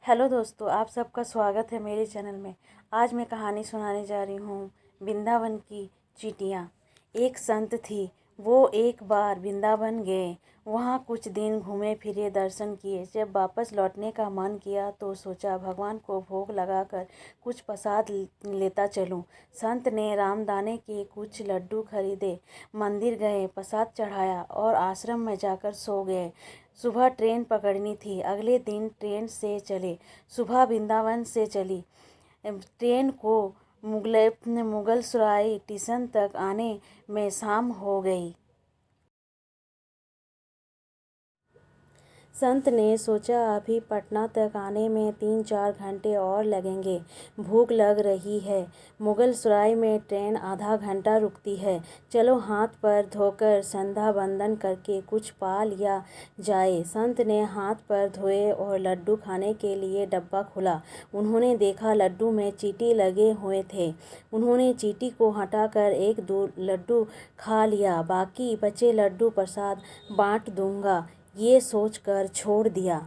Hello दोस्तों, आप सबका स्वागत है मेरे चैनल में। आज मैं कहानी सुनाने जा रही हूँ वृंदावन की चींटियाँ। एक संत थी, वो एक बार वृंदावन गए। वहाँ कुछ दिन घूमे फिरे, दर्शन किए। जब वापस लौटने का मन किया तो सोचा भगवान को भोग लगाकर कुछ प्रसाद लेता चलूँ। संत ने रामदाने के कुछ लड्डू खरीदे, मंदिर गए, प्रसाद चढ़ाया और आश्रम में जाकर सो गए। सुबह ट्रेन पकड़नी थी, अगले दिन ट्रेन से चले। सुबह वृंदावन से चली ट्रेन को मुगलसराय स्टेशन तक आने में शाम हो गई। संत ने सोचा अभी पटना तक आने में 3-4 घंटे और लगेंगे। भूख लग रही है। मुगलसराय में ट्रेन आधा घंटा रुकती है। चलो हाथ पैर धोकर संध्या वंदन करके कुछ पा लिया जाए। संत ने हाथ पैर धोए और लड्डू खाने के लिए डब्बा खोला। उन्होंने देखा लड्डू में चींटी लगे हुए थे। उन्होंने चींटी को हटाकर 1-2 लड्डू खा लिया। बाकी बचे लड्डू प्रसाद बांट दूंगा, ये सोचकर छोड़ दिया।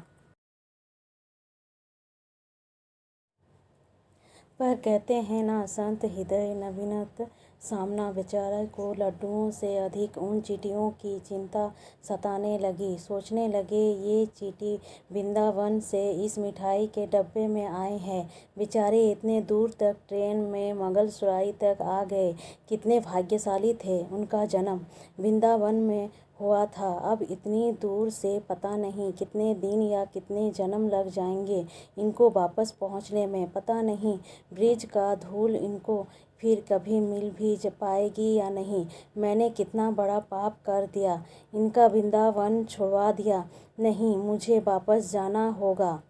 पर कहते हैं ना, संत हृदय नवीनत सामना। बेचारे को लड्डुओं से अधिक उन चींटियों की चिंता सताने लगी। सोचने लगे ये चींटी वृंदावन से इस मिठाई के डब्बे में आए हैं। बेचारे इतने दूर तक ट्रेन में मुगलसराय तक आ गए। कितने भाग्यशाली थे। उनका जन्म वृंदावन में हुआ था। अब इतनी दूर से पता नहीं कितने दिन या कितने जन्म लग जाएंगे इनको वापस पहुंचने में। पता नहीं ब्रिज का धूल इनको फिर कभी मिल भी पाएगी या नहीं। मैंने कितना बड़ा पाप कर दिया, इनका वृंदावन छुड़वा दिया। नहीं, मुझे वापस जाना होगा।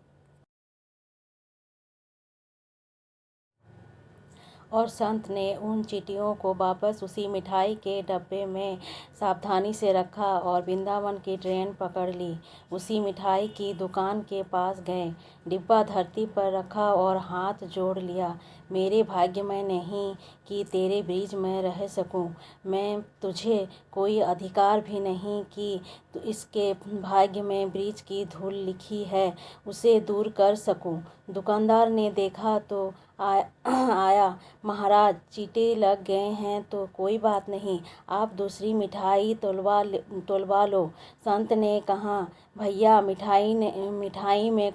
और संत ने उन चींटियों को वापस उसी मिठाई के डब्बे में सावधानी से रखा और वृंदावन की ट्रेन पकड़ ली। उसी मिठाई की दुकान के पास गए, डिब्बा धरती पर रखा और हाथ जोड़ लिया। मेरे भाग्य में नहीं कि तेरे ब्रिज में रह सकूं। मैं तुझे कोई अधिकार भी नहीं कि तो इसके भाग्य में ब्रिज की धूल लिखी है उसे दूर कर सकूं। दुकानदार ने देखा तो आया, महाराज चींटे लग गए हैं तो कोई बात नहीं, आप दूसरी मिठाई तोलवा लो। संत ने कहा, भैया मिठाई में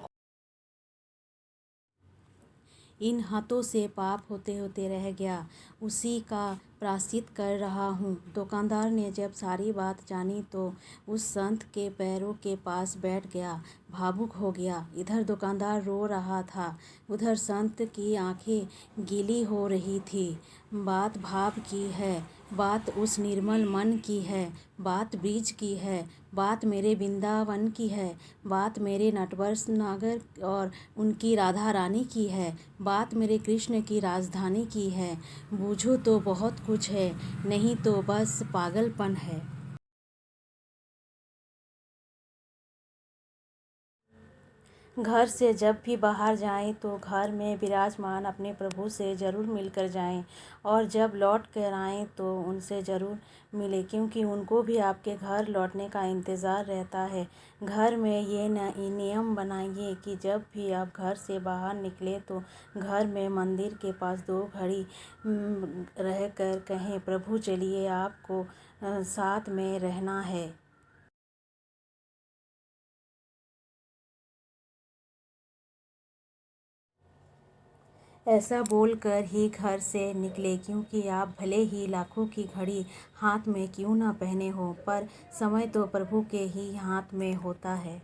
इन हाथों से पाप होते होते रह गया, उसी का प्रायश्चित कर रहा हूँ। दुकानदार ने जब सारी बात जानी तो उस संत के पैरों के पास बैठ गया, भावुक हो गया। इधर दुकानदार रो रहा था, उधर संत की आंखें गीली हो रही थी। बात भाव की है, बात उस निर्मल मन की है, बात ब्रिज की है, बात मेरे वृंदावन की है, बात मेरे नटवर नागर और उनकी राधा रानी की है, बात मेरे कृष्ण की राजधानी की है। बूझो तो बहुत कुछ है, नहीं तो बस पागलपन है। घर से जब भी बाहर जाएं तो घर में विराजमान अपने प्रभु से ज़रूर मिलकर जाएं और जब लौट कर आएँ तो उनसे ज़रूर मिलें, क्योंकि उनको भी आपके घर लौटने का इंतज़ार रहता है। घर में ये नियम बनाइए कि जब भी आप घर से बाहर निकले तो घर में मंदिर के पास 2 घड़ी रह कर कहें, प्रभु चलिए आपको साथ में रहना है। ऐसा बोलकर ही घर से निकले, क्योंकि आप भले ही लाखों की घड़ी हाथ में क्यों ना पहने हो, पर समय तो प्रभु के ही हाथ में होता है।